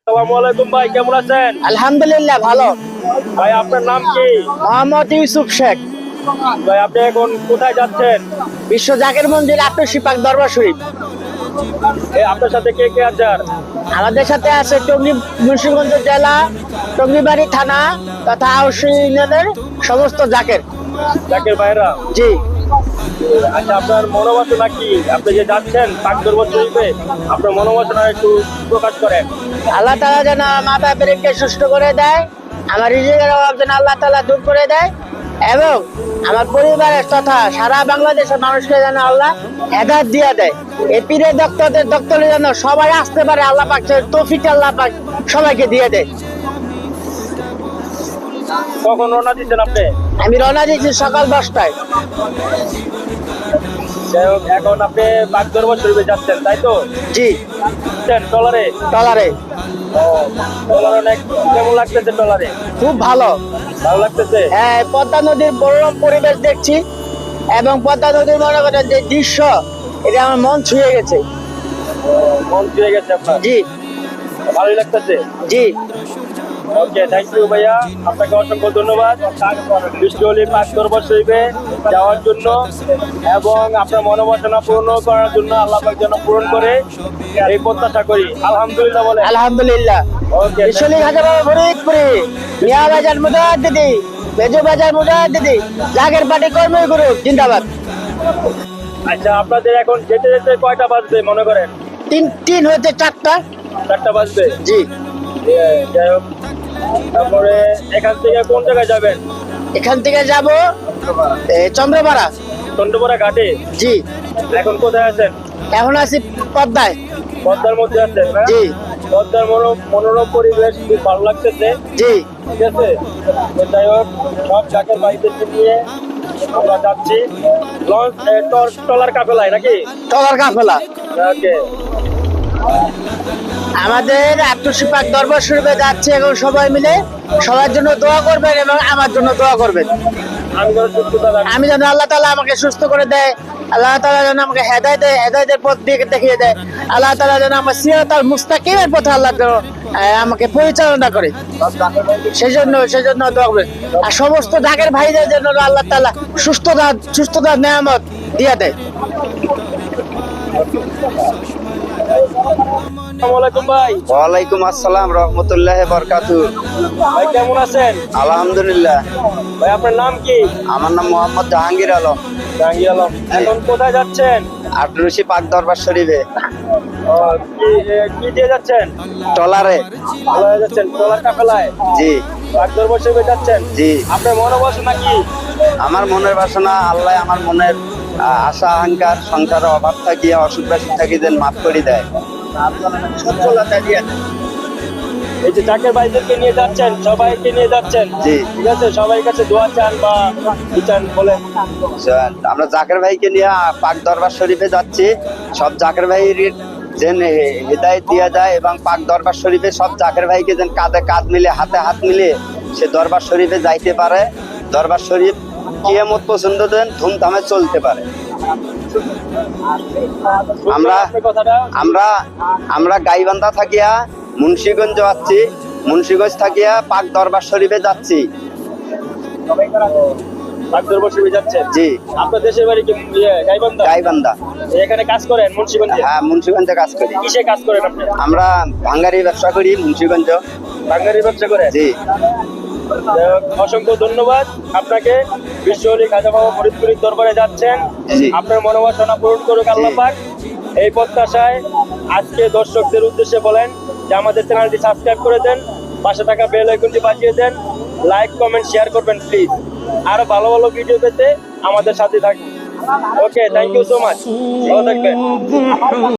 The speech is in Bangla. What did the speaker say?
আসসালামু আলাইকুম ভাই, কেমন আছেন? আলহামদুলিল্লাহ ভালো। ভাই আপনার নাম কি? মোহাম্মদ ইউসুফ শেখ। ভাই আপনি এখন কোথায় যাচ্ছেন? বিশ্ব জাকের মন্দির আটশি পাক দরবার শরীফ। আপনার সাথে কে কে আছেন? আমাদের সাথে আছে টঙ্গী মুন্সিগঞ্জ জেলা টঙ্গীবাড়ি থানা তথা আউশী ইউনিয়নের সমস্ত জাকের। জাকের ভাইরা। জি। আচ্ছা, আপনার মনোবাসনা কি? আপনি যে যাচ্ছেন পাক দরবার শরীফে, আপনার মনোবাসনা একটু প্রকাশ করেন। আল্লাহ তাআলা যেন মাথা পেরেককে সুস্থ করে দেয়, আমার রিজিকের অভাব যেন আল্লাহ তাআলা দূর করে দেয়, এবং আমার পরিবারের তথা সারা বাংলাদেশের মানুষকে যেন আল্লাহ হেদায়েত দিয়ে দেয়। এই পীরের দপ্তরে যেন সবাই আসতে পারে, আল্লাহ পাক তৌফিক আল্লাহ পাক সবাইকে দিয়ে দেয়। কখন রওনা দিচ্ছেন আপনি? আমি রওনা দিয়েছি সকাল 10টায়। যাই হোক, এখন আপনি পাক দরবার শরীফে যাচ্ছেন, তাই তো? জি। ট্রলারে? ট্রলারে। ট্রলার অনেক কেমন লাগতেছে? ট্রলারে খুব ভালো। ভালো লাগতেছে? হ্যাঁ, পদ্মা নদীর মনোরম পরিবেশ দেখছি, এবং পদ্মা নদীর মনে করেন যে দৃশ্য, এটা আমার মন ছুঁয়ে গেছে। মন ছুঁয়ে গেছে আপনার? জি। ভালোই লাগতেছে? জি। ওকে, থ্যাংক ইউ ভাইয়া, আপনাকে অসংখ্য ধন্যবাদ বিশ্বলি পাক দরবার শরীফে যাওয়ার জন্য এবং আপনার মনোবাসনা পূর্ণ করার জন্য আল্লাহ পাক যেন পূরণ করে এই প্রত্যাশা করি। আলহামদুলিল্লাহ বলে। আলহামদুলিল্লাহ। ওকে, বিশ্বলি খাজা বাবা ফরিদপুরি, মিয়া বাজার মুজাদ্দিদি, মেজু বাজার মুজাদ্দিদি, জাগের পার্টি কর্মী গ্রুপ জিন্দাবাদ। আচ্ছা, আপনাদের এখন যেতে যেতে কয়টা বাজবে মনে করেন? 3 হতে 4টা। 4টা বাজবে? জি। যাই হোক, তারপরে এখান থেকে কোন জায়গায় যাবেন? এখান থেকে যাব চন্দ্রপাড়া। চন্দ্রপাড়া ঘাটে? জি। এখন কোথায় আছেন? এখন আছি পদ্মায়। পদ্মার মধ্যে আছেন না? জি। পদ্মার মনোরম পরিবেশ খুব ভালো লাগতেছে। জি। ঠিক আছে, তো যাই হোক, সব জাকের বাড়িদেরকে নিয়ে আমরা যাচ্ছি লঞ্চ ট্রলার কাফেলায় নাকি? ট্রলার কাফেলা। ওকে, আমাদের আটশি পাক দরবার শরীফে যাচ্ছে এখন সবাই মিলে। সবার জন্য দোয়া করবেন এবং আমার জন্য দোয়া করবেন। আমি যেন সুস্থতা রাখি। আমি যেন আল্লাহ তাআলা আমাকে সুস্থ করে দেয়, আল্লাহ তাআলা যেন আমাকে হেদায়েতের পথ দেখিয়ে দেয়, আল্লাহ তাআলা যেন আমার সিরাতাল মুস্তাকিমের পথে আল্লাহ যেন আমাকে পরিচালনা করে। সেজন্য দোয়া করবেন। আর সমস্ত জাকের ভাইদের জন্য আল্লাহ তাআলা সুস্থতার নেয়ামত দিয়ে দেয়। আসসালামু আলাইকুম ভাই। ওয়ালাইকুম আসসালাম রহমতুল্লাহ বরকাতু। ভাই কেমন আছেন? আলহামদুলিল্লাহ। ভাই আপনার নাম কি? আমার নাম মোহাম্মদ জাহাঙ্গীর আলম। জাহাঙ্গীর আলম। এখন কোথায় যাচ্ছেন? আটরশি পাক দরবার শরীফে। কি দিয়ে যাচ্ছেন? ট্রলারে। ট্রলারে যাচ্ছেন? ট্রলার কাফেলায়? জি। পাক দরবার শরীফে যাচ্ছেন? জি। আপনার মনোবাসনা কি? আমার মনের বাসনা, আল্লাহ আমার মনের আশা আকাঙ্ক্ষার সংসারে অভাব থাকিয়া অসুখ বাসুখ থাকি যেন মাফ করে দেয়। এই যে জাকের ভাইদেরকে নিয়ে যাচ্ছেন, সবাইকে নিয়ে যাচ্ছেন, জি। ঠিক আছে, সবাই কাছে দোয়া চান বা কি চান বলেন? আমরা জাকের ভাইকে নিয়ে পাক দরবার শরীফে যাচ্ছি। সব জাকের ভাইয়ের যেন হেদায়েত দিয়া যায় এবং পাক দরবার শরীফে সব জাকের ভাইকে যেন কাঁধে কাঁধ মিলে হাতে হাত মিলে সে দরবার শরীফে যাইতে পারে। দরবার শরীফ কিয়ামত পর্যন্ত যেন ধুমধামে চলতে পারে। আমরা গাইবান্ধা থাকিয়া মুন্সিগঞ্জ যাচ্ছি, মুন্সিগঞ্জ থাকিয়া পাক দরবার শরীফে যাচ্ছি। পাক দরবার শরীফে যাচ্ছেন? জি। আপনার দেশের বাড়ি কি গাইবান্ধা? গাইবান্ধা। এখানে কাজ করেন মুন্সিগঞ্জে? হ্যাঁ, মুন্সিগঞ্জে কাজ করি। কিসে কাজ করেন আপনি? আমরা ভাঙ্গারি ব্যবসা করি মুন্সিগঞ্জ। বাঙালি ব্যবসা করে? জি। অসংখ্য ধন্যবাদ আপনাকে। বিশ্বলি খাজা বাবা ফরিদপুরের দরবারে যাচ্ছেন, জি। আপনার মনোবাসনা পূরণ করুক আল্লাহ পাক। এই প্রত্যাশায় আজকে দর্শকদের উদ্দেশ্যে বলেন যে আমাদের চ্যানেলটি সাবস্ক্রাইব করে দেন, পাশে থাকা বেল আইকনটি বাজিয়ে দেন, লাইক কমেন্ট শেয়ার করবেন প্লিজ। আরো ভালো ভালো ভিডিও পেতে আমাদের সাথে থাকুন। ওকে, থ্যাংক ইউ সো মাচ, ভালো থাকবেন।